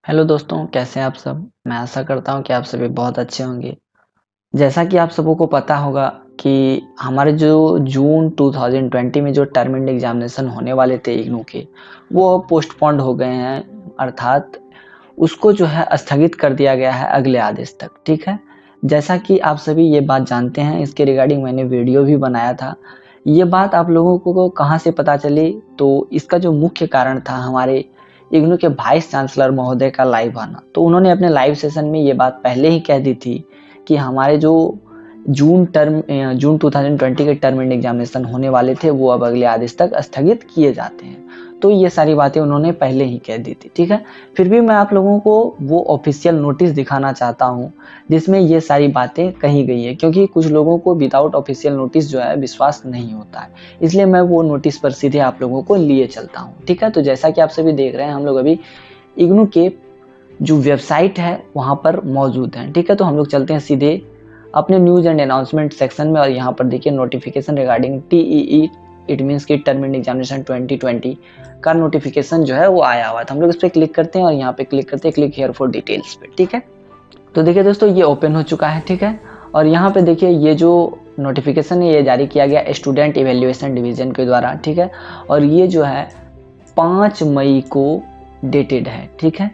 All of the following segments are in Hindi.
हेलो दोस्तों, कैसे हैं आप सब? मैं आशा करता हूँ कि आप सभी बहुत अच्छे होंगे। जैसा कि आप सबों को पता होगा कि हमारे जो जून 2020 में जो टर्म एंड एग्जामिनेशन होने वाले थे इग्नू के, वो पोस्टपोन्ड हो गए हैं। अर्थात उसको जो है स्थगित कर दिया गया है अगले आदेश तक, ठीक है? जैसा कि आप सभी ये बात जानते हैं, इसके रिगार्डिंग मैंने वीडियो भी बनाया था। ये बात आप लोगों को कहाँ से पता चली? तो इसका जो मुख्य कारण था हमारे इग्नू के वाइस चांसलर महोदय का लाइव आना। तो उन्होंने अपने लाइव सेशन में ये बात पहले ही कह दी थी कि हमारे जो जून 2020 के टर्म एंड एग्जामिनेशन होने वाले थे वो अब अगले आदेश तक स्थगित किए जाते हैं। तो ये सारी बातें उन्होंने पहले ही कह दी थी, ठीक है? फिर भी मैं आप लोगों को वो ऑफिशियल नोटिस दिखाना चाहता हूँ जिसमें ये सारी बातें कही गई है, क्योंकि कुछ लोगों को विदाउट ऑफिशियल नोटिस जो है विश्वास नहीं होता है। इसलिए मैं वो नोटिस पर सीधे आप लोगों को लिए चलता हूँ, ठीक है? तो जैसा कि आप सभी देख रहे हैं, हम लोग अभी इग्नू के जो वेबसाइट है वहाँ पर मौजूद हैं, ठीक है? तो हम लोग चलते हैं सीधे अपने न्यूज़ एंड अनाउंसमेंट सेक्शन में और यहाँ पर देखिए notification regarding TEE, it means की टर्म एंड एग्जामिनेशन 2020 का नोटिफिकेशन जो है वो आया हुआ था। हम लोग इस पर क्लिक करते हैं और यहाँ पे क्लिक करते हैं क्लिक हियर फॉर डिटेल्स पे, ठीक है? तो देखिए दोस्तों, ये ओपन हो चुका है, ठीक है? और यहाँ पे देखिए ये जो नोटिफिकेशन है ये जारी किया गया स्टूडेंट इवेल्युएशन डिवीजन के द्वारा, ठीक है? और ये जो है 5 मई को डेटेड है, ठीक है?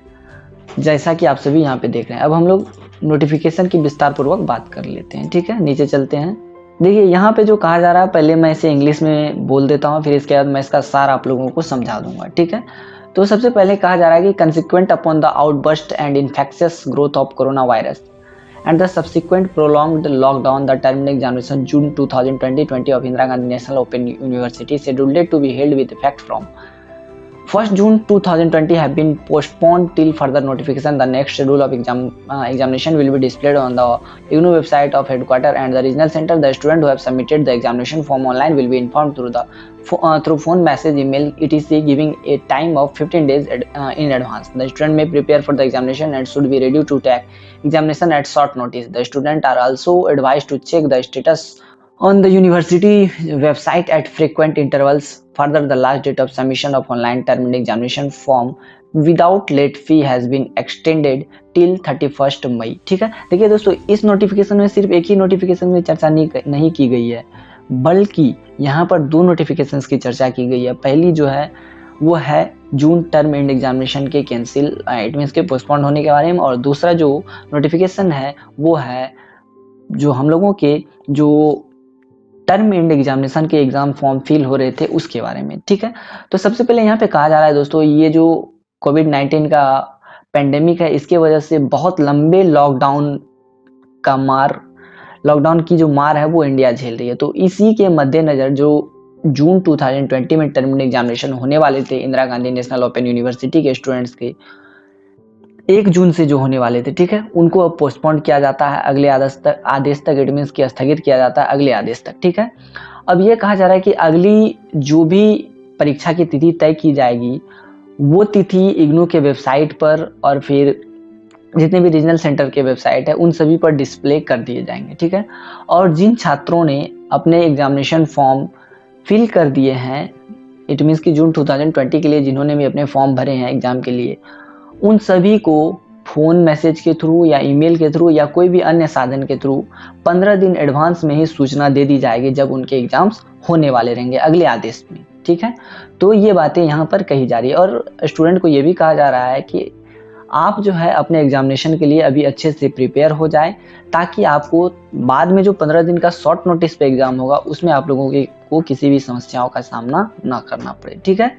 जैसा कि आप सभी यहाँ पे देख रहे हैं। अब हम लोग नोटिफिकेशन की विस्तार पूर्वक बात कर लेते हैं, ठीक है? नीचे चलते हैं। देखिए यहाँ पे जो कहा जा रहा है, पहले मैं इसे इंग्लिश में बोल देता हूँ, फिर इसके बाद मैं इसका सार आप लोगों को समझा दूंगा, ठीक है? तो सबसे पहले कहा जा रहा है कि consequent upon the outburst and infectious growth of corona virus and the subsequent prolonged lockdown, the term examination June 2020 of Indira Gandhi National Open University scheduled to be held with effect from 1st June 2020 have been postponed till further notification. The next schedule of examination will be displayed on the IGNOU website of headquarters and the regional center. The students who have submitted the examination form online will be informed through phone, message, email, etc., giving a time of 15 days in advance. The student may prepare for the examination and should be ready to take examination at short notice. The students are also advised to check the status on the university website at frequent intervals. Further, the last date of submission of online term examination form without late fee has been extended till 31st मई, ठीक है? देखिए दोस्तों, इस नोटिफिकेशन में सिर्फ एक ही नोटिफिकेशन में चर्चा नहीं की गई है, बल्कि यहाँ पर दो नोटिफिकेशंस की चर्चा की गई है। पहली जो है वो है जून टर्म एंड एग्जामिनेशन के कैंसिल, इट मीन्स के पोस्टपोन होने के बारे में, और दूसरा जो नोटिफिकेशन है वो है जो हम लोगों के जो टर्म एंड एग्जामिनेशन के एग्जाम फॉर्म फिल हो रहे थे उसके बारे में, ठीक है? तो सबसे पहले यहाँ पे कहा जा रहा है दोस्तों, ये जो कोविड-19 का पेंडेमिक है, इसके वजह से बहुत लंबे लॉकडाउन की जो मार है वो इंडिया झेल रही है। तो इसी के मद्देनजर जो जून 2020 में टर्म एंड एग्जामिनेशन होने वाले थे Indira Gandhi national open university के स्टूडेंट्स के 1 जून से जो होने वाले थे, ठीक है? उनको अब पोस्टपोन किया जाता है अगले आदेश तक, इट मीन्स कि स्थगित किया जाता है अगले आदेश तक, ठीक है? अब ये कहा जा रहा है कि अगली जो भी परीक्षा की तिथि तय की जाएगी, वो तिथि इग्नू के वेबसाइट पर और फिर जितने भी रीजनल सेंटर के वेबसाइट है उन सभी पर डिस्प्ले कर दिए जाएंगे, ठीक है? और जिन छात्रों ने अपने एग्जामिनेशन फॉर्म फिल कर दिए हैं, इट मीन्स कि जून 2020 के लिए जिन्होंने भी अपने फॉर्म भरे हैं एग्जाम के लिए, उन सभी को फ़ोन मैसेज के थ्रू या ईमेल के थ्रू या कोई भी अन्य साधन के थ्रू 15 दिन एडवांस में ही सूचना दे दी जाएगी जब उनके एग्जाम्स होने वाले रहेंगे अगले आदेश में, ठीक है? तो ये बातें यहाँ पर कही जा रही है और स्टूडेंट को ये भी कहा जा रहा है कि आप जो है अपने एग्जामिनेशन के लिए अभी अच्छे से प्रिपेयर हो जाए, ताकि आपको बाद में जो 15 दिन का शॉर्ट नोटिस पे एग्जाम होगा उसमें आप लोगों को किसी भी समस्याओं का सामना ना करना पड़े, ठीक है?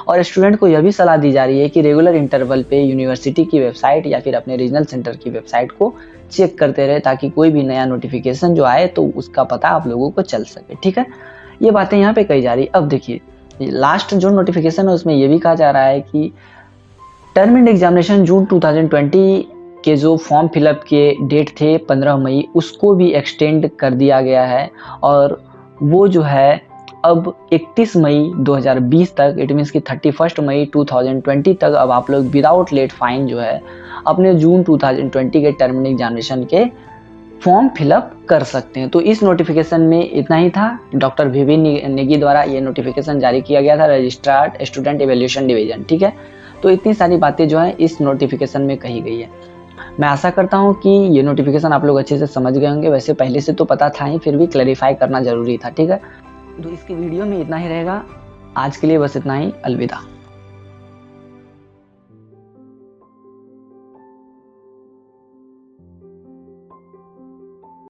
और स्टूडेंट को यह भी सलाह दी जा रही है कि रेगुलर इंटरवल पे यूनिवर्सिटी की वेबसाइट या फिर अपने रीजनल सेंटर की वेबसाइट को चेक करते रहे, ताकि कोई भी नया नोटिफिकेशन जो आए तो उसका पता आप लोगों को चल सके, ठीक है? ये बातें यहाँ पे कही जा रही है। अब देखिए लास्ट जो नोटिफिकेशन है उसमें यह भी कहा जा रहा है कि टर्म एंड एग्जामिनेशन जून 2020 के जो फॉर्म फिलअप के डेट थे 15 मई, उसको भी एक्सटेंड कर दिया गया है और वो जो है अब 31 मई 2020 तक, इट मीन्स कि 31 मई 2020 तक अब आप लोग विदाउट लेट फाइन जो है अपने जून 2020 के टर्म एंड एग्जामिनेशन के फॉर्म फिलअप कर सकते हैं। तो इस नोटिफिकेशन में इतना ही था। डॉक्टर वीवी नेगी द्वारा ये नोटिफिकेशन जारी किया गया था, रजिस्ट्रार्ड स्टूडेंट इवैल्यूएशन डिवीजन, ठीक है? तो इतनी सारी बातें जो है इस नोटिफिकेशन में कही गई है। मैं आशा करता हूँ कि ये नोटिफिकेशन आप लोग अच्छे से समझ गए होंगे, वैसे पहले से तो पता था ही, फिर भी क्लैरिफाई करना ज़रूरी था, ठीक है। तो इसकी वीडियो में इतना ही रहेगा, आज के लिए बस इतना ही, अलविदा।